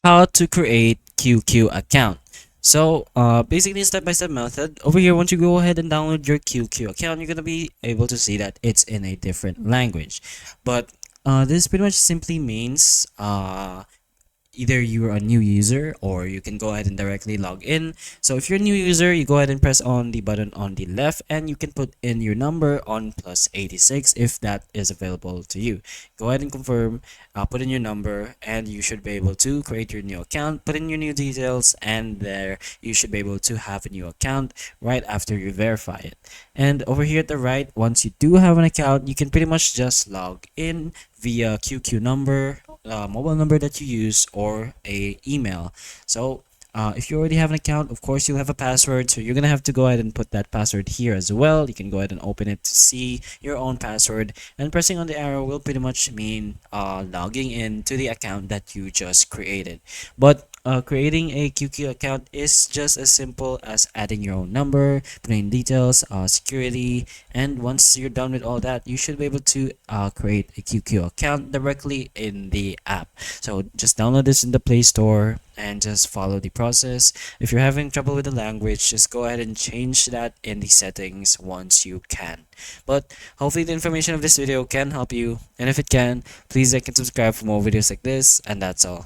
how to create QQ account. So basically step-by-step method. Over here, once you go ahead and download your QQ account, you're gonna be able to see that it's in a different language. But this pretty much simply means either you're a new user or you can go ahead and directly log in. So if you're a new user, you go ahead and press on the button on the left and you can put in your number on plus 86 if that is available to you. Go ahead and confirm, put in your number, and you should be able to create your new account, put in your new details, and there you should be able to have a new account right after you verify it. And over here at the right, once you do have an account, you can pretty much just log in via QQ number, mobile number that you use, or a email. So if you already have an account, of course you'll have a password, so you're gonna have to go ahead and put that password here as well. You can go ahead and open it to see your own password, and pressing on the arrow will pretty much mean logging in to the account that you just created. But creating a QQ account is just as simple as adding your own number, putting in details, security, and once you're done with all that, you should be able to create a QQ account directly in the app. So just download this in the Play Store and just follow the process. If you're having trouble with the language, just go ahead and change that in the settings once you can. But hopefully the information of this video can help you, and if it can, please like and subscribe for more videos like this, and that's all.